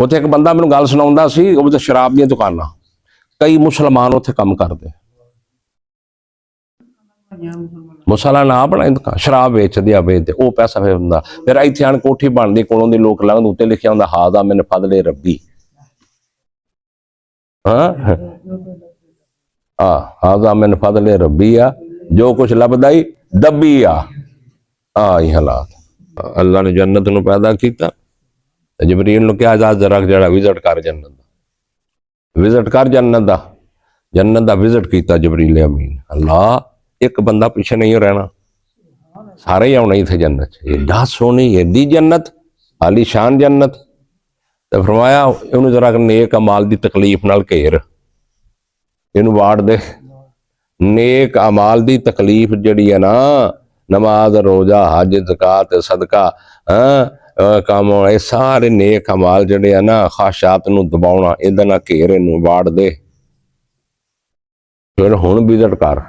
ਉੱਥੇ ਇੱਕ ਬੰਦਾ ਮੈਨੂੰ ਗੱਲ ਸੁਣਾਉਂਦਾ ਸੀ, ਉਹ ਤਾਂ ਸ਼ਰਾਬ ਦੀਆਂ ਦੁਕਾਨਾਂ, ਕਈ ਮੁਸਲਮਾਨ ਉੱਥੇ ਕੰਮ ਕਰਦੇ, ਮੁਸਲਮਾਨ ਆ ਬਣਾਏ ਦੁਕਾਨ, ਸ਼ਰਾਬ ਵੇਚਦੇ ਆ, ਵੇਚਦੇ, ਉਹ ਪੈਸਾ ਫਿਰ ਹੁੰਦਾ। ਫਿਰ ਇੱਥੇ ਆਣ ਕੋਠੀ ਬਣਦੀ, ਕੋਲੋਂ ਦੀ ਲੋਕ ਲੰਘਦੇ, ਉੱਤੇ ਲਿਖਿਆ ਹੁੰਦਾ ਹਾਜ਼ਾ ਮਿਨ ਫਜ਼ਲੇ ਰੱਬੀ, ਹਾਜ਼ਾ ਮਿਨ ਫਜ਼ਲੇ ਰੱਬੀ ਆ, ਜੋ ਕੁਛ ਲੱਭਦਾ ਹੀ ਦੱਬੀ ਆ। ਆਹੀ ਹਾਲਾਤ। ਅੱਲਾ ਨੇ ਜੰਨਤ ਨੂੰ ਪੈਦਾ ਕੀਤਾ, ਜਬਰੀਲ ਨੂੰ ਕਿਹਾ ਜਾ ਜ਼ਰਾ ਜਿਹੜਾ ਵਿਜ਼ਿਟ ਕਰ ਜੰਨਤ ਦਾ, ਵਿਜ਼ਿਟ ਕਰ ਜੰਨਤ ਦਾ, ਜੰਨਤ ਦਾ ਵਿਜ਼ਿਟ ਕੀਤਾ ਜਬਰੀਲ ਅਮੀਨ। ਅੱਲਾ ਇੱਕ ਬੰਦਾ ਪਿੱਛੇ ਨਹੀਂ ਰਹਿਣਾ, ਸਾਰੇ ਹੀ ਆਉਣਾ ਇੱਥੇ ਜੰਨਤ ਚ। ਏਡਾ ਸੋਹਣੀ ਏਡੀ ਜੰਨਤ, ਆਲੀਸ਼ਾਨ ਜੰਨਤ। ਤੇ ਫਰਮਾਇਆ ਇਹਨੂੰ ਜ਼ਰਾ ਨੇਕ ਅਮਾਲ ਦੀ ਤਕਲੀਫ ਨਾਲ ਘੇਰ, ਇਹਨੂੰ ਵਾੜ ਦੇ। ਨੇਕ ਅਮਾਲ ਦੀ ਤਕਲੀਫ ਜਿਹੜੀ ਹੈ ਨਾ, ਨਮਾਜ਼, ਰੋਜ਼ਾ, ਹਜ, ਜ਼ਕਾਤ, ਸਦਕਾ, ਕੰਮ, ਇਹ ਸਾਰੇ ਨੇਕ ਅਮਾਲ ਜਿਹੜੇ ਆ ਨਾ, ਖਾਸ਼ਾਤ ਨੂੰ ਦਬਾਉਣਾ, ਇਹਦੇ ਨਾਲ ਘੇਰ, ਇਹਨੂੰ ਵਾੜ ਦੇ। ਫਿਰ ਹੁਣ ਵਿਜ਼ਿਟ ਕਰ,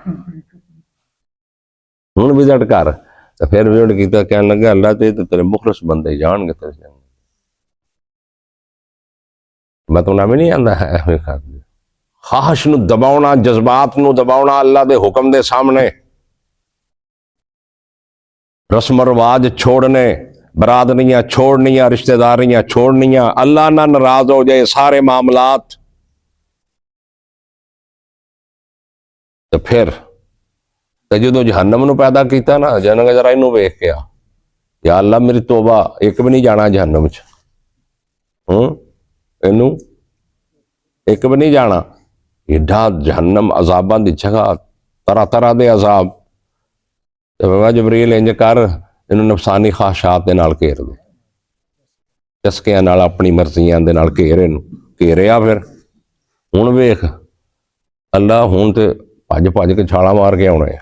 ਹੁਣ ਵਿਜ਼ਿਟ ਕਰ। ਤੇ ਫਿਰ ਵਿਜ਼ਿਟ ਕੀਤਾ, ਕਹਿਣ ਲੱਗਾ ਅੱਲਾ ਤੇ ਤੇਰੇ ਮੁਖਲਸ ਬੰਦੇ ਜਾਣਗੇ ਤੇਰੇ ਜੰਨਤ, ਮੈਂ ਤਾਂ ਵੀ ਨਹੀਂ ਆਂਦਾ ਹੈ। ਖਾਸ਼ ਨੂੰ ਦਬਾਉਣਾ, ਜਜ਼ਬਾਤ ਨੂੰ ਦਬਾਉਣਾ ਅੱਲਾ ਦੇ ਹੁਕਮ ਦੇ ਸਾਹਮਣੇ, ਰਸਮ ਰਿਵਾਜ ਛੋੜਨੇ, ਬਰਾਦਰੀਆਂ ਛوڑਨੀਆਂ, ਰਿਸ਼ਤੇਦਾਰੀਆਂ چھوڑਨੀਆਂ, اللہ نہ ناراض ہو جائے سارے معاملات۔ تو پھر جدو جہنم نو پیدا کیتا نا، جنگ ذرا انہوں ویکھ کے یا اللہ میری توبہ، ایک بھی نہیں جانا جہنم چ، انہوں ایک بھی نہیں جانا۔ ایڈا جہنم عذاباں دی جگہ، طرح طرح دے عذاب۔ جبریل انج کر انہوں نفسانی خواہشات دے نال گھیر دے، چسکیاں نال، اپنی مرضیاں دے نال گھیریا۔ پھر ہن ویکھ اللہ ہن تے بھج بھج کے چھالاں مار کے آنے۔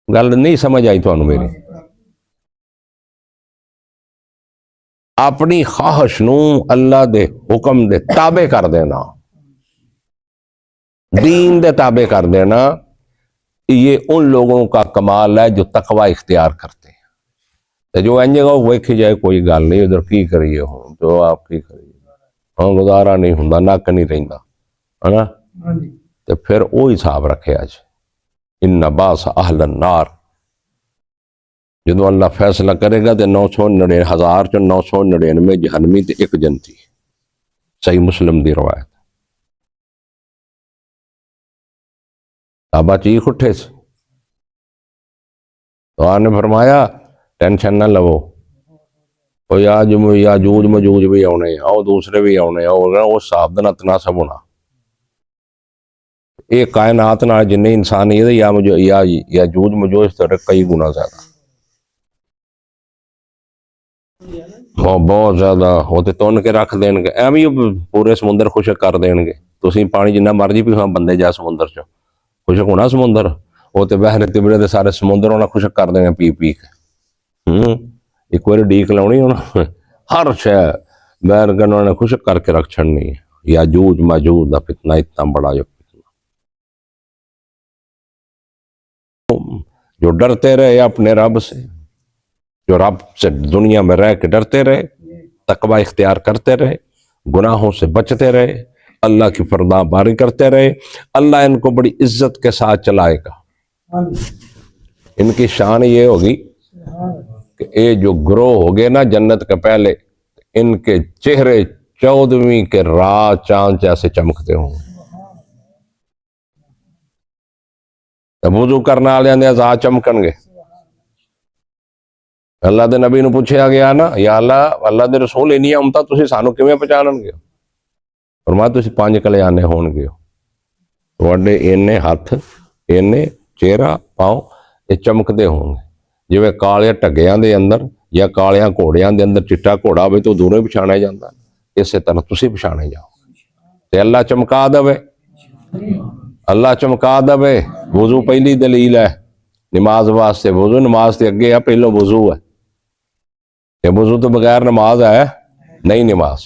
گل نہیں سمجھ آئی تانوں میری؟ اپنی خواہش نو اللہ دے حکم دے تابع کر دینا، دین دے تابع کر دینا، یہ ان لوگوں کا کمال ہے جو تقوی اختیار کرتے ہیں۔ جو این جگہ ویکھی جائے کوئی گل نہیں، ادھر کی کریے ہوں جو آپ کی کریے، ہاں گزارا نہیں ہوندا، نک نہیں رہندا، ہے نا؟ تو پھر وہ حساب رکھے اج ان باس اہل النار۔ جدو اللہ فیصلہ کرے گا تو 999 چ 999 جہنمی تے ایک جنتی۔ صحیح مسلم دی روایت۔ صحابہ چیخ اٹھے سے، تو آپ نے فرمایا ٹینشن نہ لو، یاجوج مجوج بھی آنے، اور دوسرے بھی آنے، اور اس صاحب دن تناسب ہونا۔ ایک کائنات نہ جن انسان یہ یاجوج مجوج سے کئی گنا زیادہ، بہت زیادہ ہوتے تن کے رکھ دین گے، ایویں پورے سمندر خشک کر دین گے۔ تسی پانی جنہ مرضی پیو بندے جا سمندر چ، خشک ہونا سمندر، وہ تو بحر تبرے دے سارے سمندر ہونا خشک کر دینا پی پی کے۔ ایک بار ڈیک لاؤنی ہونا، ہر شے بحر کے انہوں نے خشک کر کے رکھ چھڑنی ہے۔ یاجوج ماجوج دا فتنہ اتنا بڑا جو فتنہ، جو ڈرتے رہے اپنے رب سے، جو رب سے دنیا میں رہ کے ڈرتے رہے، تقوی اختیار کرتے رہے، گناہوں سے بچتے رہے، اللہ کی فرما باری کرتے رہے، اللہ ان کو بڑی عزت کے ساتھ چلائے گا۔ ان کی شان یہ ہوگی کہ یہ جو گروہ ہو گئے نا جنت کے پہلے، ان کے چہرے 14ویں کے رات چاند جیسے چمکتے ہوں۔ وضو کرنے والے دے اعضاء چمکن گے۔ اللہ دے نبی نو پوچھا گیا نا، یا اللہ دے رسول انہی امتا تسی سانو کیویں پہچانن گے؟ فرمایا تسی 5 کلیانے ہون گے، تواڈے اینے ہاتھ، اینے چہرہ، پاؤں یہ چمکدے ہوں گے، جویں کالے ٹگیاں دے اندر یا کالیاں گھوڑیاں دے اندر چٹا گھوڑا ہوئے تو دوروں پچھانے جاندا، اسی طرح تسی پچھانے جاؤ تے اللہ چمکا دے، اللہ چمکا دے۔ وضو پہلی دلیل ہے نماز واسطے، وضو نماز تے اگے ہے، پہلو وضو ہے، کہ وضو تو بغیر نماز ہے نہیں نماز۔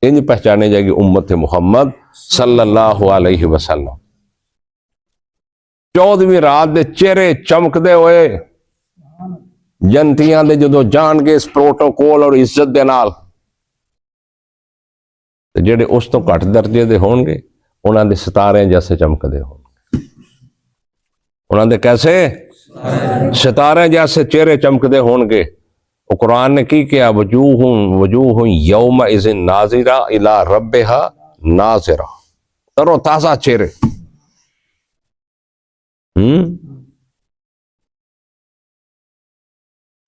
انج پہچانے جائے گی امت محمد صلی اللہ علیہ وسلم۔ 14ویں رات دے چہرے چمک دے ہوئے، ਜੰਤੀਆਂ ਦੇ ਜਦੋਂ ਜਾਣਗੇ ਇਸ ਪ੍ਰੋਟੋਕੋਲ ਔਰ ਇੱਜ਼ਤ ਦੇ ਨਾਲ, ਤੇ ਜਿਹੜੇ ਉਸ ਤੋਂ ਘੱਟ ਦਰਜੇ ਦੇ ਹੋਣਗੇ ਉਹਨਾਂ ਦੇ ਸਿਤਾਰਿਆਂ ਜੈਸੇ ਚਮਕਦੇ ਹੋਣਗੇ। ਉਹਨਾਂ ਦੇ ਕੈਸੇ? ਸਿਤਾਰਿਆਂ ਜੈਸੇ ਚਿਹਰੇ ਚਮਕਦੇ ਹੋਣਗੇ। ਉਹ ਕੁਰਾਨ نے کی کیا؟ وجوہ یومئذ ناظرہ الی ربہا ناظرہ، تر و تازہ چہرے،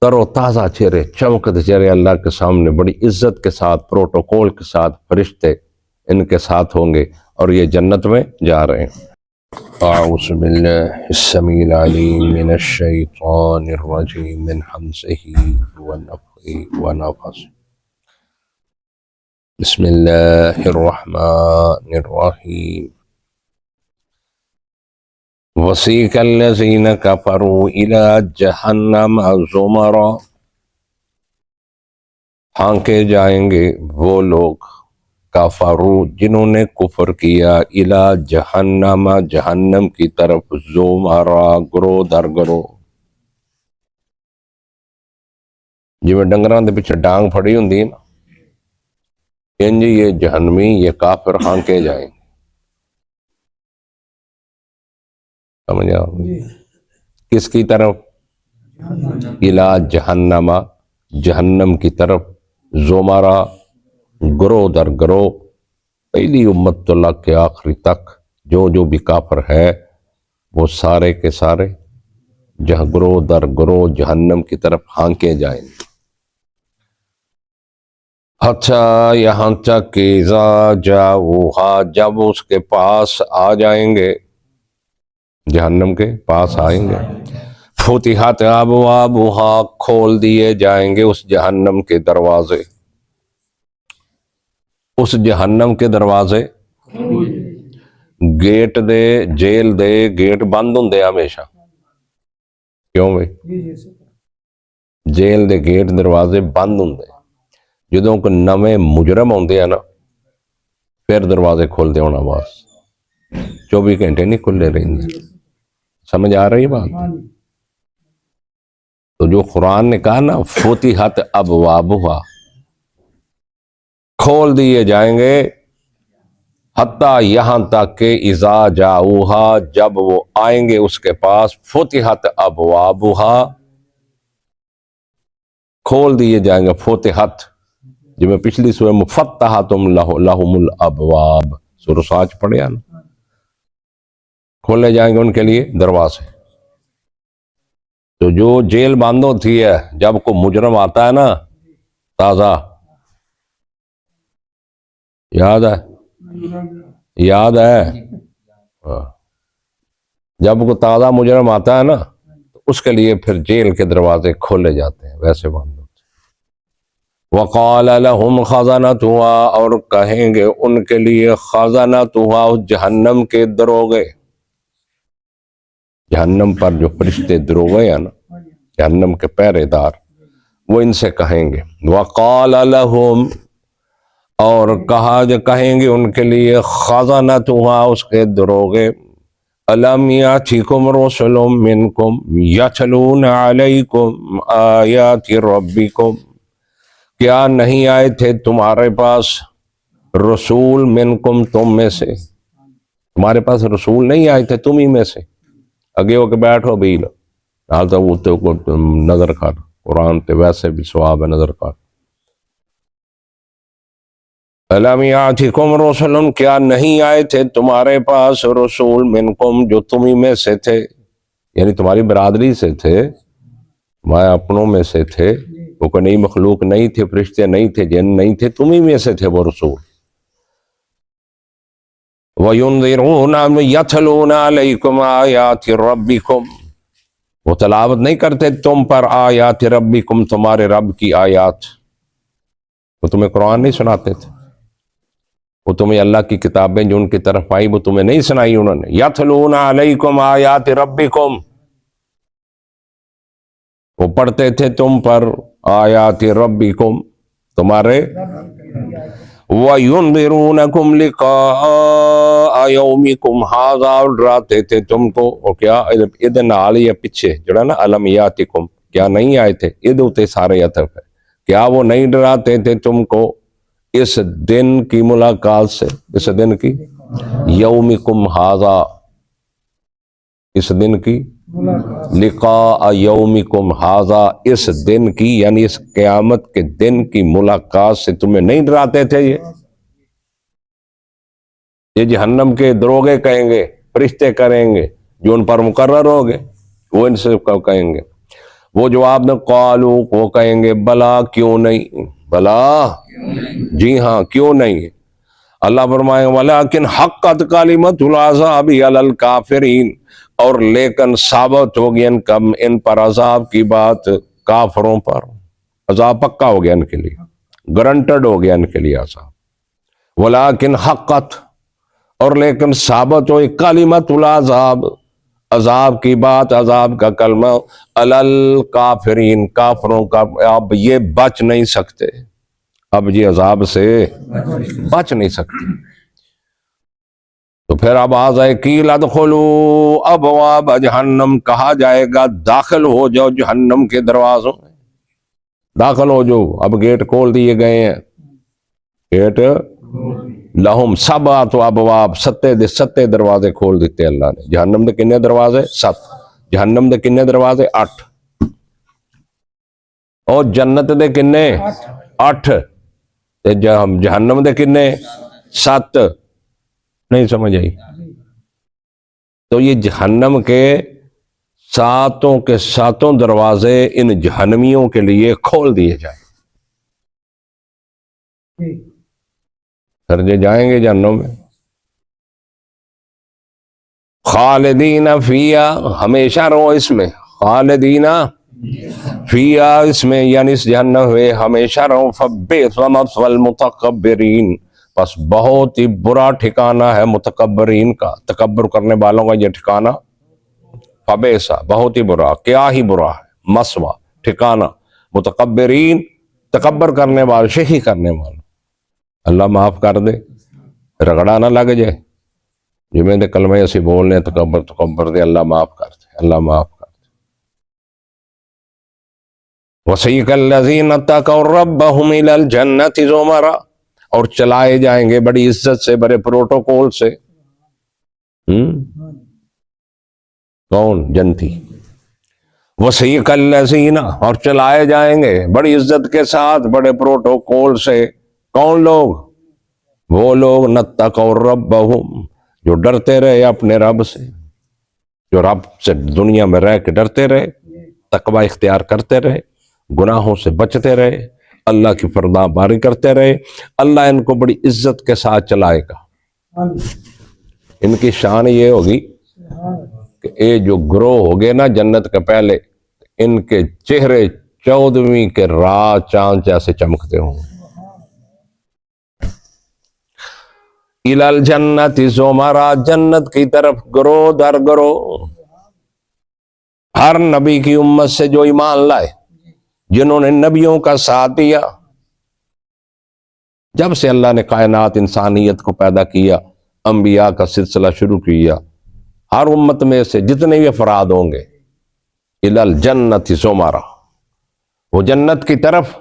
تر و تازہ چہرے، چمکتے چہرے اللہ کے سامنے بڑی عزت کے ساتھ، پروٹوکول کے ساتھ، فرشتے ان کے ساتھ ہوں گے اور یہ جنت میں جا رہے ہیں۔ اعوذ باللہ السمیع العلیم من الشیطان الرجیم من حمزہ ونفخہ ونفثہ، بسم اللہ الرحمن الرحیم۔ وسیق الذین کفروا الی جہنم زمرا، ہانکے جائیں گے وہ لوگ کفروا جنہوں نے کفر کیا، الی جہنم جہنم کی طرف، زمرا گروہ در گروہ، جی میں ڈنگراں دے پیچھے ڈانگ پھڑی ہوندی نا، انج یہ جہنمی یہ کافر ہانکے جائیں گے۔ سمجھ آؤ؟ کس کی طرف؟ الی جہنم، جہنم کی طرف، زمرا گروہ در گروہ، پہلی امت تو لگ کے آخری تک جو بھی کافر ہے وہ سارے کے سارے گروہ در گروہ جہنم کی طرف ہانکے جائیں گے۔ حتیٰ یہاں تک کہ اذا جاؤہا جب اس کے پاس آ جائیں گے، جہنم کے پاس آئیں گے، فتحت ابوابہا کھول دیے جائیں گے اس جہنم کے دروازے، اس جہنم کے دروازے، گیٹ دے جیل دے گیٹ بند ہوندے ہمیشہ، کیوں بھائی؟ جیل دے گیٹ دروازے بند ہوندے، جدوں کو نویں مجرم ہوندے ہیں نا پھر دروازے کھولتے ہونا، بس 24 گھنٹے نہیں کھلے رہندے۔ سمجھ آ رہی بات؟ تو جو قرآن نے کہا نا فتحت ابوابہا، کھول دیے جائیں گے، حتیٰ یہاں تک کہ اذا جاؤہا جب وہ آئیں گے اس کے پاس، فتحت ابوابہا کھول دیے جائیں گے، فتحت جو میں پچھلی سورہ مفتحات لہم الابواب سورہ ساج پڑھے نا، کھولے جائیں گے ان کے لیے دروازے۔ تو جو جیل بند ہوتی ہے جب کوئی مجرم آتا ہے نا تازہ، یاد ہے؟ یاد ہے؟ جب کوئی تازہ مجرم آتا ہے نا تو اس کے لیے پھر جیل کے دروازے کھولے جاتے ہیں، ویسے بند ہوتے ہیں۔ وقال لهم خزنتها، اور کہیں گے ان کے لیے خزنتها، جہنم کے دروغے، جہنم پر جو فرشتے دروغے ہیں نا، جہنم کے پہرے دار، وہ ان سے کہیں گے، وقال لهم، اور کہیں گے ان کے لیے خزنتها، اس کے دروغے، الم یاتکم رسل منکم یتلون علیکم آیات ربکم، کیا نہیں آئے تھے تمہارے پاس رسول منکم، تم میں سے، تمہارے پاس رسول نہیں آئے تھے تم ہی میں سے، اگے ہو کے بیٹھو بھی نال تو نظر کر، قرآن تے ویسے بھی ثواب ہے نظر کر۔ الم یاتکم رسل، کیا نہیں آئے تھے تمہارے پاس رسول منکم، جو تم ہی میں سے تھے، یعنی تمہاری برادری سے تھے، تمہارے اپنوں میں سے تھے، وہ کوئی نئی مخلوق نہیں تھے، فرشتے نہیں تھے، جن نہیں تھے، تم ہی میں سے تھے وہ رسول۔ وَيُنذِرُونَ يَتْلُونَ عَلَيْكُمْ آیَاتِ رَبِّكُمْ، وہ تلاوت نہیں کرتے تم پر آیات ربکم، تمہارے رب کی آیات، وہ تمہیں قرآن نہیں سناتے تھے، وہ تمہیں اللہ کی کتابیں جو ان کی طرف آئی وہ تمہیں نہیں سنائی انہوں نے، یَتْلُونَ عَلَيْكُمْ آیات ربکم، وہ پڑھتے تھے تم پر آیات ربکم، تمہارے، وَيُنذِرُونَكُمْ لِقَاءَ يَوْمِكُمْ هَذَا، اور ڈراتے تھے تم کو، اور کیا ادھر نال یا پیچھے جڑا نا الم یاتکم، کیا نہیں آئے تھے؟ یہ دوتے سارے عطف ہے. کیا وہ نہیں ڈراتے تھے تم کو اس دن کی ملاقات سے؟ اس دن کی یومکم ھذا، اس دن کی لقاء یومکم ھذا، اس دن کی یعنی اس قیامت کے دن کی ملاقات سے تمہیں نہیں ڈراتے تھے؟ یہ جہنم کے دروغے کہیں گے، فرشتے کریں گے جو ان پر مقرر ہو گئے، وہ ان سے کہیں گے. وہ جواب میں قالو، وہ کہیں گے بلا، کیوں نہیں، بلا جی ہاں کیوں نہیں. اللہ فرمائے ولیکن حقت کلمۃ العذاب علی الکافرین، اور لیکن ثابت ہو گیا ان پر عذاب کی بات کافروں پر، عذاب پکا ہو گیا ان کے لیے، گارنٹڈ ہو گیا ان کے لیے عذاب. ولیکن حقت، اور لیکن ثابت ہوئی کلمۃ العذاب، عذاب کی بات، عذاب کا کلمہ، علی الکافرین، کافروں کا. اب یہ بچ نہیں سکتے، اب یہ عذاب سے بچ نہیں سکتے. تو پھر اب آزائے قیل ادخلوا ابواب جہنم، کہا جائے گا داخل ہو جاؤ جہنم کے دروازوں میں، داخل ہو جاؤ. اب گیٹ کھول دیے گئے ہیں، گیٹ لہم سبعۃ ابواب، ستے دروازے کھول دیتے اللہ نے. جہنم دے کنے دروازے؟ 7. جہنم دے کنے دروازے؟ 8. اور جنت دے کنے؟ 8. جہنم دے کنے؟ 7. نہیں سمجھ آئی؟ تو یہ جہنم کے ساتوں کے ساتوں دروازے ان جہنمیوں کے لیے کھول دیے جائیں. پھر جائیں گے جہنم میں، خالدین فیہا، ہمیشہ رہو اس میں، خالدین فیہا، اس میں یعنی اس جہنم میں ہمیشہ رہو. فبئس مثوی المتکبرین، بس بہت ہی برا ٹھکانہ ہے متکبرین کا، تکبر کرنے والوں کا یہ ٹھکانہ. فبئس، بہت ہی برا، کیا ہی برا ہے، مثوی، ٹھکانہ، متکبرین، تکبر کرنے والے، شہی کرنے والے. اللہ معاف کر دے، رگڑا نہ لگ جائے. جمعے دے کلمہ اسی بولنے تکبر دے، اللہ معاف کر دے، اللہ معاف کر دے. وسیق الذین اتقوا ربهم الی الجنۃ زمرا، اور چلائے جائیں گے بڑی عزت سے، بڑے پروٹوکول سے. کون؟ جنتی. وسیق الذین، اور چلائے جائیں گے بڑی عزت کے ساتھ، بڑے پروٹوکول سے. کون لوگ؟ وہ لوگ اتقوا ربهم، جو ڈرتے رہے اپنے رب سے، جو رب سے دنیا میں رہ کے ڈرتے رہے، تقوی اختیار کرتے رہے، گناہوں سے بچتے رہے، اللہ کی فرما باری کرتے رہے. اللہ ان کو بڑی عزت کے ساتھ چلائے گا. ان کی شان یہ ہوگی کہ یہ جو گروہ ہو گئے نا جنت کے پہلے، ان کے چہرے 14ویں کے رات چاند جیسے چمکتے ہوں. الی الجنۃ زمرا، جنت کی طرف گروہ در گروہ. ہر نبی کی امت سے جو ایمان لائے، جنہوں نے نبیوں کا ساتھ دیا، جب سے اللہ نے کائنات انسانیت کو پیدا کیا، انبیاء کا سلسلہ شروع کیا، ہر امت میں سے جتنے بھی افراد ہوں گے، الی الجنۃ زمرا، وہ جنت کی طرف.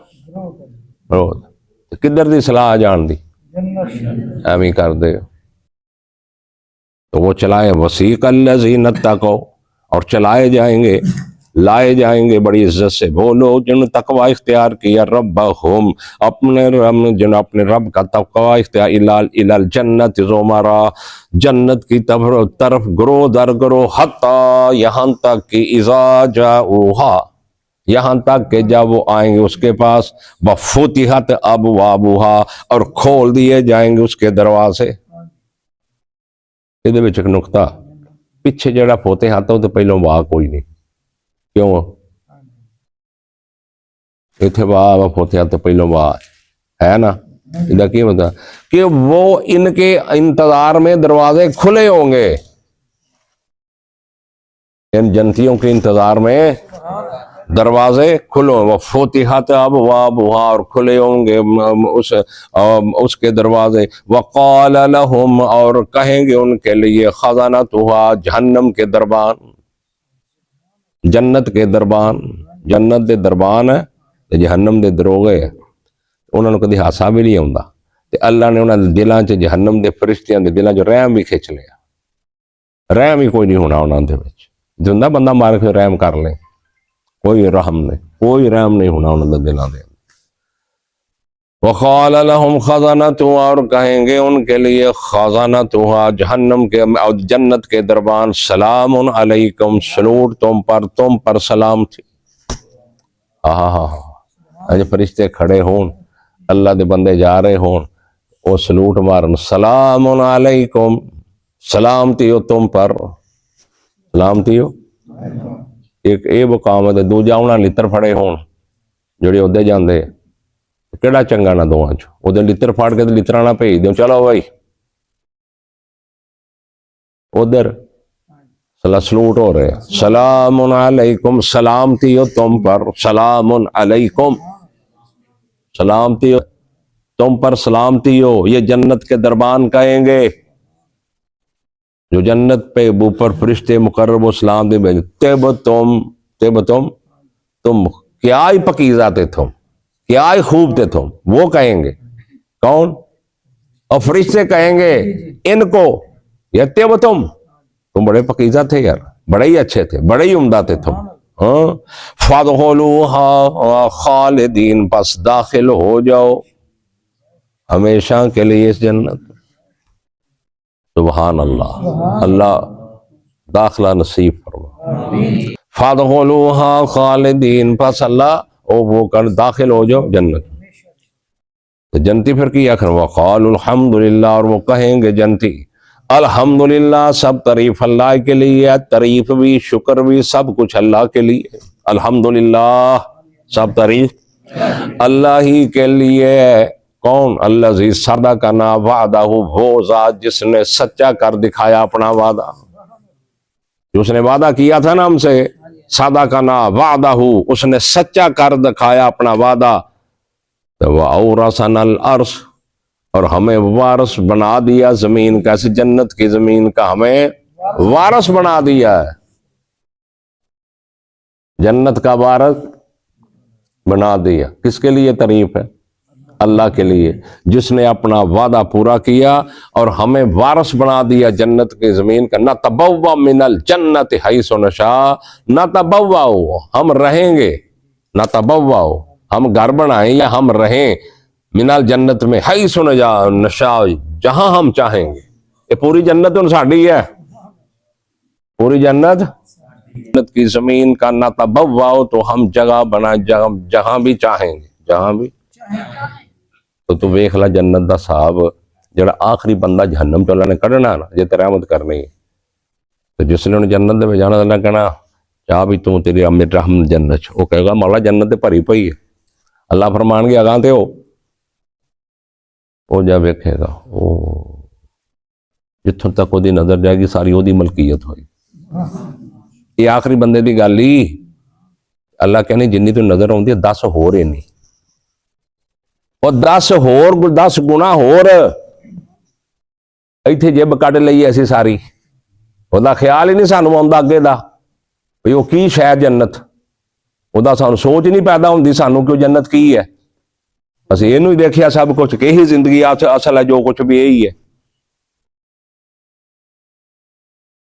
کدھر دی صلاح جان دی؟ ایویں کر دے. تو وہ چلائے وسیق الذین اتقوا، اور چلائے جائیں گے، لائے جائیں گے بڑی عزت سے وہ لوگ جنہوں نے تقوی اختیار کیا، ربہم، اپنے رب، جنہوں اپنے رب کا تقوی اختیار، الی الجنۃ زمرا، جنت کی طرف گروہ در گروہ، حتی، یہاں تک کہ اذا جاؤہا، یہاں تک کہ جب وہ آئیں گے اس کے پاس، وفتحت ابوابہا، اور کھول دیے جائیں گے اس کے دروازے. یہ ایک نقطہ پیچھے جڑا پوتے ہاتھ ہو تو پہلوں واہ کوئی نہیں. کیوں؟ اتنے واہ پوتے ہاتھ تو پہلوں واہ ہے نا. یہ کی مطلب کہ وہ ان کے انتظار میں دروازے کھلے ہوں گے، ان جنتیوں کے انتظار میں دروازے کھلو. وفتحت ابوابہا، اور کھلے ہوں گے اس کے دروازے. وقال لہم، اور کہیں گے ان کے لیے، خزنتہا، جہنم کے دربان، جنت کے دربان، ਜੰਨਤ ਦੇ ਦਰਬਾਨ ਹੈ ਤੇ ਜਹੰਨਮ ਦੇ ਦਰੋਗੇ ਹੈ, ਉਹਨਾਂ ਨੂੰ ਕਦੀ ਹਾਸਾ ਵੀ ਨਹੀਂ ਆਉਂਦਾ। ਤੇ ਅੱਲਾ ਨੇ ਉਹਨਾਂ ਦੇ ਦਿਲਾਂ 'ਚ, ਜਹੰਨਮ ਦੇ ਫਰਿਸ਼ਤਿਆਂ ਦੇ ਦਿਲਾਂ 'ਚ ਰਹਿਮ ਵੀ ਖਿੱਚ ਲਿਆ, ਰਹਿਮ ਹੀ ਕੋਈ ਨਹੀਂ ਹੋਣਾ ਉਹਨਾਂ ਦੇ ਵਿੱਚ। ਜਿੰਦਾ ਬੰਦਾ ਮਾਰ ਕੇ ਰਹਿਮ ਕਰ ਲੈ, ਕੋਈ ਰਹਿਮ ਨਹੀਂ, ਕੋਈ ਰਹਿਮ نہیں ہونا ਉਹਨਾਂ ਦੇ ਦਿਲਾਂ ਦੇ। وقال لهم خزنتها، اور کہیں گے ان کے لیے خزنتها، جہنم کے اور جنت کے دربان، سلام علیکم، سلوٹ تم پر سلام تھی۔ ہاں فرشتے کھڑے ہون، اللہ دے بندے جا رہے ہون، وہ سلوٹ مارن، سلام علیکم، سلامتی ہو تم پر، سلامتی ہو۔ ایک اے مقام ہے، دوجا انہاں لتر پھڑے ہون جڑے ادے جاندے، کیڑا چنگا نہ دوواں چ، ادے لتر پھاڑ کے لتراں نہ بھیج دیو، چلو بھائی ادھر سلوٹ ہو رہے، سلام علیکم، سلامتی ہو تم پر، سلام علیکم، سلامتی ہو تم پر، سلامتی ہو۔ یہ جنت کے دربان کہیں گے، جو جنت پہ اوپر فرشتے مقرب و سلام دے بھیجے، تم کیا ہی پکیزہ تھے تم، کیا ہی خوب تھے تم، وہ کہیں گے۔ کون؟ اور فرشتے کہیں گے ان کو، یہ تم بڑے پکیزہ تھے یار، بڑے ہی اچھے تھے، بڑے ہی عمدہ تھے تم۔ فادخلوها خالدین، پس داخل ہو جاؤ ہمیشہ کے لیے اس جنت۔ سبحان اللہ، اللہ داخلہ نصیب فرما۔ فادخلوها خالدین، پس اللہ وہ کر داخل ہو جاؤ جنت۔ تو جنتی پھر کیا کریں، وقالوا الحمدللہ، اور وہ کہیں گے جنتی الحمدللہ، سب تعریف اللہ کے لیے، تعریف بھی شکر بھی سب کچھ اللہ کے لیے، الحمدللہ سب تعریف اللہ ہی کے لیے۔ کون؟ الذی صدقنا وعدہ، وہ ذات جس نے سچا کر دکھایا اپنا وعدہ، اس نے وعدہ کیا تھا نا ہم سے، صدقنا وعدہ، اس نے سچا کر دکھایا اپنا وعدہ۔ وَأَوْرَثَنَا الْأَرْضَ، اور ہمیں وارث بنا دیا زمین کا، اس جنت کی زمین کا ہمیں وارث بنا دیا ہے، جنت کا وارث بنا دیا۔ کس کے لیے تعریف ہے؟ اللہ کے لیے، جس نے اپنا وعدہ پورا کیا اور ہمیں وارث بنا دیا جنت کی زمین کا۔ نَتَبَوَّأُ مِنَ الْجَنَّةِ حَيْثُ نَشَاءُ، نَتَبَوَّأُ ہم رہیں گے، نَتَبَوَّأُ ہم گھر بنائیں یا ہم رہیں، من الجنت میں، حیث نشاء جہاں ہم چاہیں گے۔ یہ پوری جنت ان ساڑی ہے، پوری جنت کی زمین کا نتبوّأ، تو ہم جگہ بنائیں جہاں بھی چاہیں گے، جہاں بھی۔ تو ویکھ لا جنت دا صاحب، جڑا آخری بندہ جہنم تو اللہ نے کڑنا نا، جے تے رحمت کرنی، تو جس نے انہیں جنت دے جانا اللہ کہنا چاہ بھی تو تیری امت رحم جنت، وہ کہے گا مولا جنت تے بھری پئی ہے، اللہ فرمان گے اگاں تے ہو، وہ جا ویکھے گا، جتھوں تک وہ دی نظر جائے گی ساری وہ دی ملکیت ہوئی۔ یہ آخری بندے دی گل ہی اللہ کہنے جنی تو نظر آؤندی ہے 10 ہور ہی نہیں، اور 10 گنا ہور ایتھے جیب کڈ لئی ایسی ساری، وہ دا خیال ہی نہیں سانو آਉਂدا اگے دا بھئی وہ کی شے جنت، وہ دا سانو سوچ نہیں پیدا ہوندی سانو کہ جنت کی ہے، بس یہ ہی دیکھیا سب کچھ کہ ہی زندگی اصل ہے، جو کچھ بھی یہی ہے۔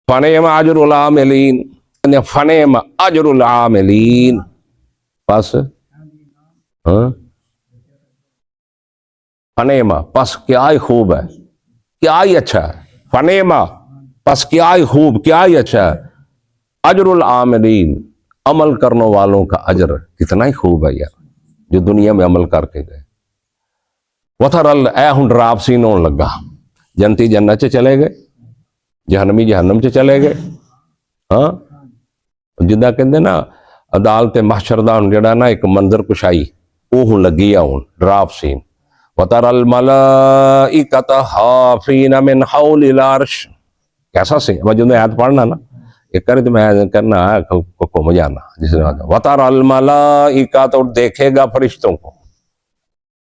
فَنِعْمَ أَجْرُ الْعَامِلِينَ، فَنِعْمَ أَجْرُ الْعَامِلِينَ، پس فَنِعْمَ پس کیا ہی خوب ہے، کیا ہی اچھا ہے، فَنِعْمَ پس کیا ہی خوب، کیا ہی اچھا ہے، اجر العاملین، عمل کرنے والوں کا اجر کتنا ہی خوب ہے یار، جو دنیا میں عمل کر کے گئے۔ وَتَرَى اے ہن ڈراب سین ہون لگا، جنتی جنت سے چلے گئے، جہنمی جہنم سے چلے گئے، ہاں جدہ کہندے نا عدالت محشر دا جڑا نا ایک منظر کشائی وہ ہن لگی ہے، ہن ڈراب سین۔ وَتَرَى الْمَلَائِكَةَ حَافِينَ مِنْ حَوْلِ الْعَرْشِ، کیسا سی میں جدہ آیت پڑھنا نا ایک کرے تو میں کرنا ہے کو مجانا، جس نے وَتَرَى الْمَلَائِكَةَ، اور دیکھے گا فرشتوں کو،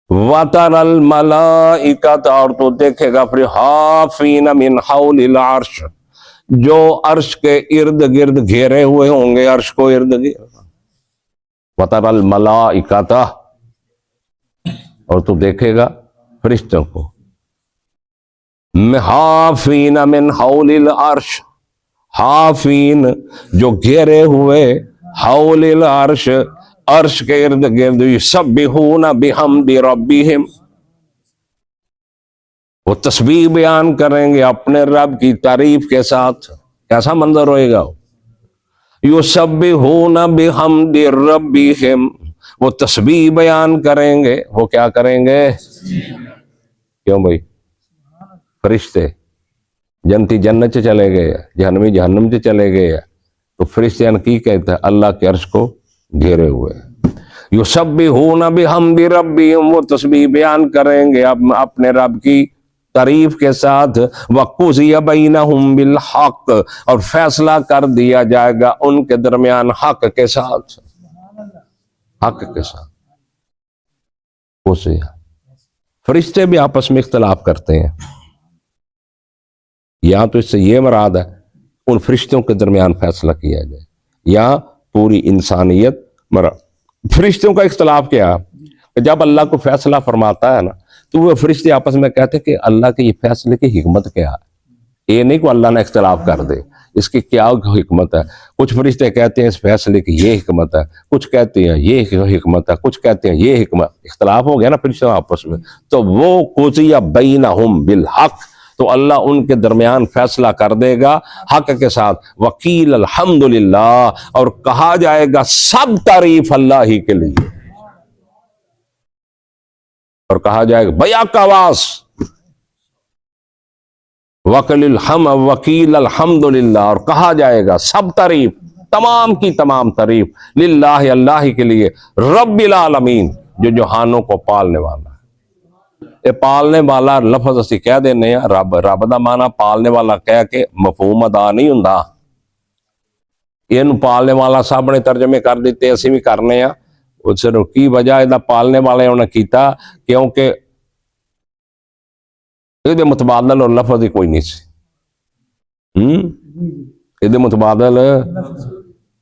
وَتَرَى الْمَلَائِكَةَ، اور تو دیکھے گا حَافِينَ مِنْ حَوْلِ الْعَرْشِ، جو عرش کے ارد گرد گھیرے ہوئے ہوں گے، عرش کو ارد گرد وَتَرَى الْمَلَائِكَةَ، اور تو دیکھے گا فرشتوں کو، حافین من حول العرش، حافین جو گھیرے ہوئے، حول العرش عرش کے ارد گرد، یسبحون بحمد ربہم، وہ تسبیح بیان کریں گے اپنے رب کی تعریف کے ساتھ۔ کیسا منظر ہوئے گا؟ یسبحون بحمد ربہم، وہ تسبیح بیان کریں گے۔ وہ کیا کریں گے؟ کیوں بھائی؟ فرشتے جنتی جنت سے چلے گئے، جہنمی جہنم سے چلے گئے، تو فرشتے کی کہتا ہے؟ اللہ کے عرش کو گھیرے ہوئے۔ یسبحون بحمد ربہم، وہ تسبیح بیان کریں گے اپنے رب کی تعریف کے ساتھ۔ وَقُضِیَ بَیْنَهُم بِالْحَقِّ، اور فیصلہ کر دیا جائے گا ان کے درمیان حق کے ساتھ، حق کے ساتھ۔ فرشتے بھی آپس میں اختلاف کرتے ہیں، یا تو اس سے یہ مراد ہے ان فرشتوں کے درمیان فیصلہ کیا جائے، یا پوری انسانیت فرشتوں کا اختلاف کیا کہ جب اللہ کو فیصلہ فرماتا ہے نا، تو وہ فرشتے آپس میں کہتے ہیں کہ اللہ کے یہ فیصلے کی حکمت کیا ہے؟ یہ نہیں کہ اللہ نے اختلاف کر دے، اس کی کیا حکمت ہے؟ کچھ فرشتے کہتے ہیں اس فیصلے کی یہ حکمت ہے، کچھ کہتے ہیں یہ حکمت ہے، کچھ کہتے ہیں یہ حکمت۔ اختلاف ہو گیا نا فرشتوں آپس میں، تو وہ قضی بینہم بالحق، تو اللہ ان کے درمیان فیصلہ کر دے گا حق کے ساتھ۔ وقیل الحمدللہ، اور کہا جائے گا سب تعریف اللہ ہی کے لیے، اور کہا جائے گا بیاک آواز، وقیل الحمدللہ، اور کہا جائے گا سب تعریف، تمام کی تمام تعریف، للہ اللہ کے لیے، رب العالمین، جو جہانوں کو پالنے والا ہے۔ یہ پالنے والا لفظ اسی کہہ دینے ہیں، رب، رب دا معنی پالنے والا کہہ کے مفہوم ادا نہیں ہوندا، یہ پالنے والا سب نے ترجمے کر دیتے، اسی بھی کرنے ہیں۔ اس کی وجہ ہے پالنے والے انہوں نے کیتا کیونکہ یہ متبادل اور لفظ ہی کوئی نہیں سی، یہ متبادل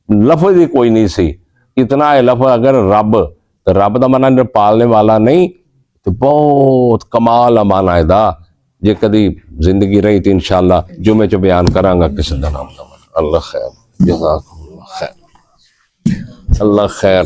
لفظ ہی کوئی نہیں سی۔ اتنا ہے لفظ اگر رب، تو رب دا معنی پالنے والا نہیں، تو بہت کمال معنی ہے دا، جے کدی زندگی رہی تھی انشاءاللہ جمعے چ بیان کراں گا کسی دا نام دا۔ اللہ خیر، جزاکم اللہ خیر، اللہ خیر۔